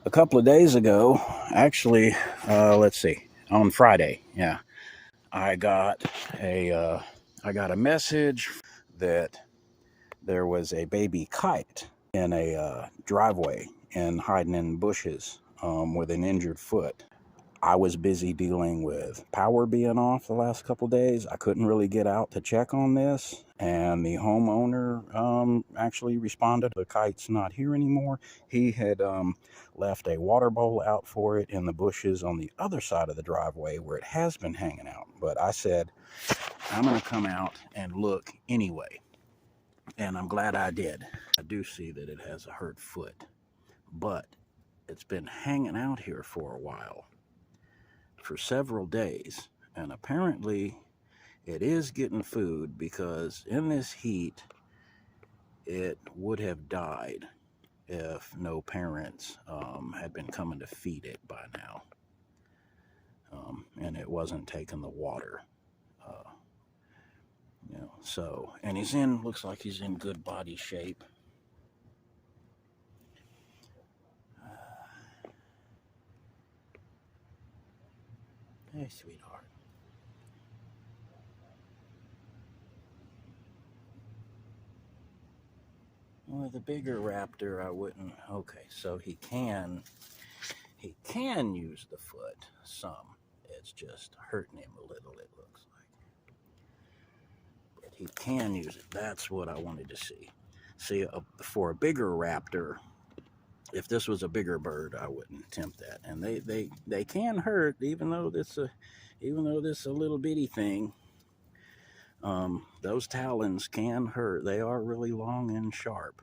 A couple of days ago, actually, let's see, on Friday, yeah, I got a message that there was a baby kite in a driveway and hiding in bushes with an injured foot. I was busy dealing with power being off the last couple of days. I couldn't really get out to check on this, and the homeowner actually responded, the kite's not here anymore. He had left a water bowl out for it in the bushes on the other side of the driveway where it has been hanging out. But I said, I'm going to come out and look anyway, and I'm glad I did. I do see that it has a hurt foot, but it's been hanging out here for a while, for several days, and apparently it is getting food, because in this heat it would have died if no parents had been coming to feed it by now, and it wasn't taking the water, so, and looks like he's in good body shape. Hey, sweetheart. Well, the bigger raptor, I wouldn't. Okay, so he can use the foot some. It's just hurting him a little, it looks like. But he can use it. That's what I wanted to see. See, for a bigger raptor, if this was a bigger bird, I wouldn't attempt that. And they can hurt, even though this a little bitty thing. Those talons can hurt. They are really long and sharp.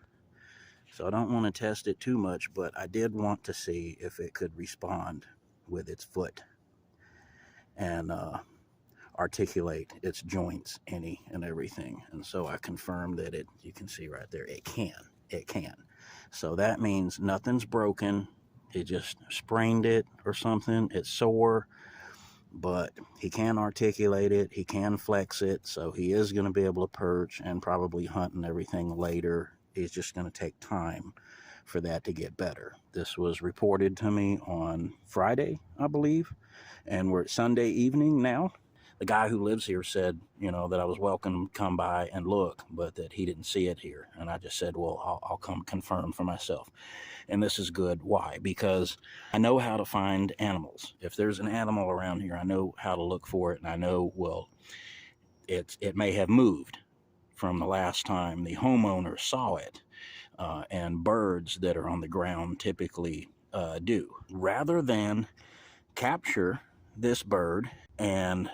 So I don't want to test it too much, but I did want to see if it could respond with its foot and articulate its joints, any and everything. And so I confirmed that you can see right there, it can. So that means nothing's broken. It just sprained it or something. It's sore, but he can articulate it. He can flex it. So he is going to be able to perch and probably hunt and everything later. It's just going to take time for that to get better. This was reported to me on Friday, I believe, and we're at Sunday evening now. The guy who lives here said, that I was welcome to come by and look, but that he didn't see it here. And I just said, well, I'll come confirm for myself. And this is good. Why? Because I know how to find animals. If there's an animal around here, I know how to look for it, and I know, well, it may have moved from the last time the homeowner saw it, and birds that are on the ground typically do. Rather than capture this bird and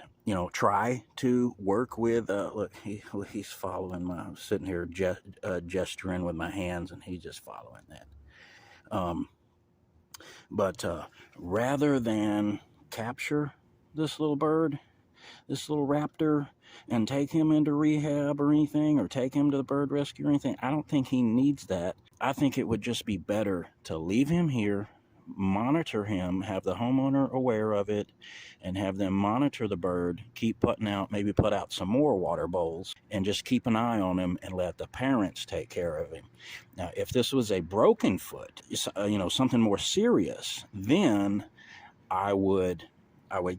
try to work with, look, he's following I'm sitting here gesturing with my hands, and he's just following that. But rather than capture this little bird, this little raptor, and take him into rehab or anything, or take him to the bird rescue or anything, I don't think he needs that. I think it would just be better to leave him here, monitor him, have the homeowner aware of it, and have them monitor the bird, keep putting out, maybe put out some more water bowls, and just keep an eye on him and let the parents take care of him. Now, if this was a broken foot, something more serious, then I would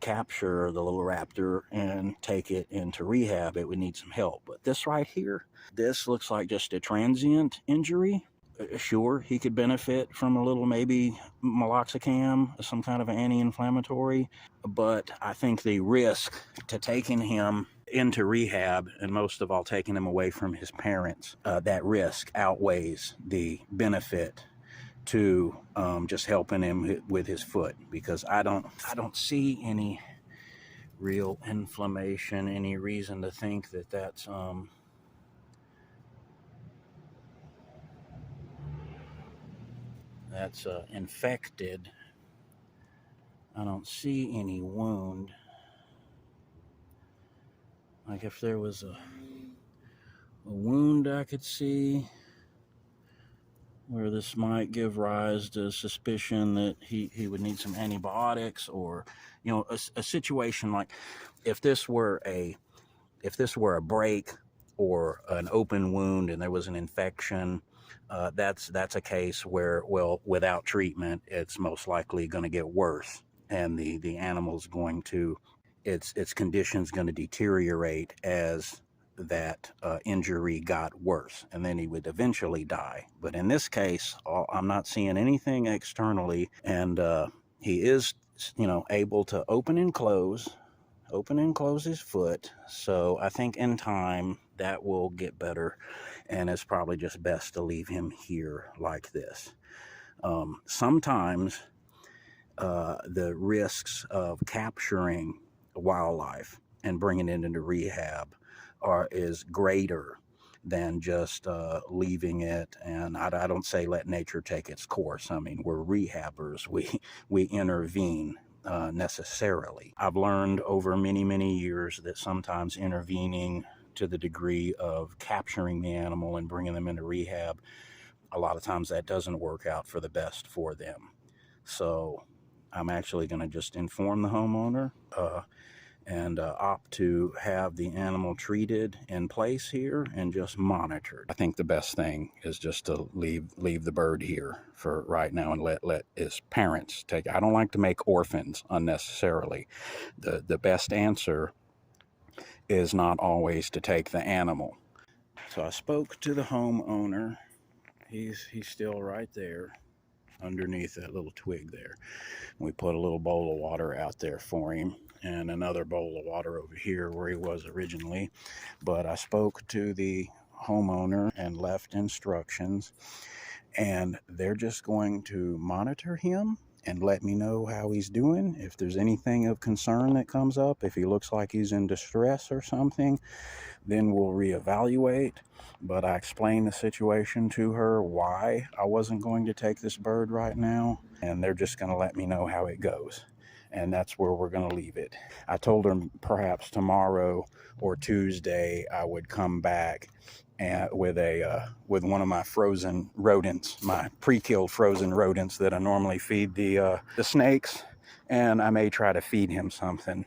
capture the little raptor and take it into rehab. It would need some help. But this right here, this looks like just a transient injury. Sure, he could benefit from a little, maybe meloxicam, some kind of anti-inflammatory, but I think the risk to taking him into rehab, and most of all taking him away from his parents, that risk outweighs the benefit to just helping him with his foot, because I don't see any real inflammation, any reason to think that that's infected. I don't see any wound. Like if there was a wound I could see where this might give rise to suspicion that he would need some antibiotics, or a situation like if this were a break or an open wound and there was an infection, that's a case where, well, without treatment, it's most likely going to get worse, and the animal's going to, its condition's going to deteriorate as that injury got worse, and then he would eventually die. But in this case, I'm not seeing anything externally, and he is, able to open and close his foot. So I think in time that will get better, and it's probably just best to leave him here like this. Sometimes the risks of capturing wildlife and bringing it into rehab is greater than just leaving it. And I don't say let nature take its course. I mean, we're rehabbers. We intervene necessarily. I've learned over many years that sometimes intervening to the degree of capturing the animal and bringing them into rehab, a lot of times that doesn't work out for the best for them. So I'm actually going to just inform the homeowner and opt to have the animal treated in place here and just monitored. I think the best thing is just to leave the bird here for right now and let his parents take it. I don't like to make orphans unnecessarily. The best answer is not always to take the animal. So I spoke to the homeowner. He's still right there underneath that little twig there. We put a little bowl of water out there for him, and another bowl of water over here where he was originally. But I spoke to the homeowner and left instructions, and they're just going to monitor him and let me know how he's doing. If there's anything of concern that comes up, if he looks like he's in distress or something, then we'll reevaluate. But I explained the situation to her, why I wasn't going to take this bird right now, and they're just going to let me know how it goes. And that's where we're going to leave it. I told her perhaps tomorrow or Tuesday I would come back and with one of my frozen rodents, my pre-killed frozen rodents that I normally feed the snakes, and I may try to feed him something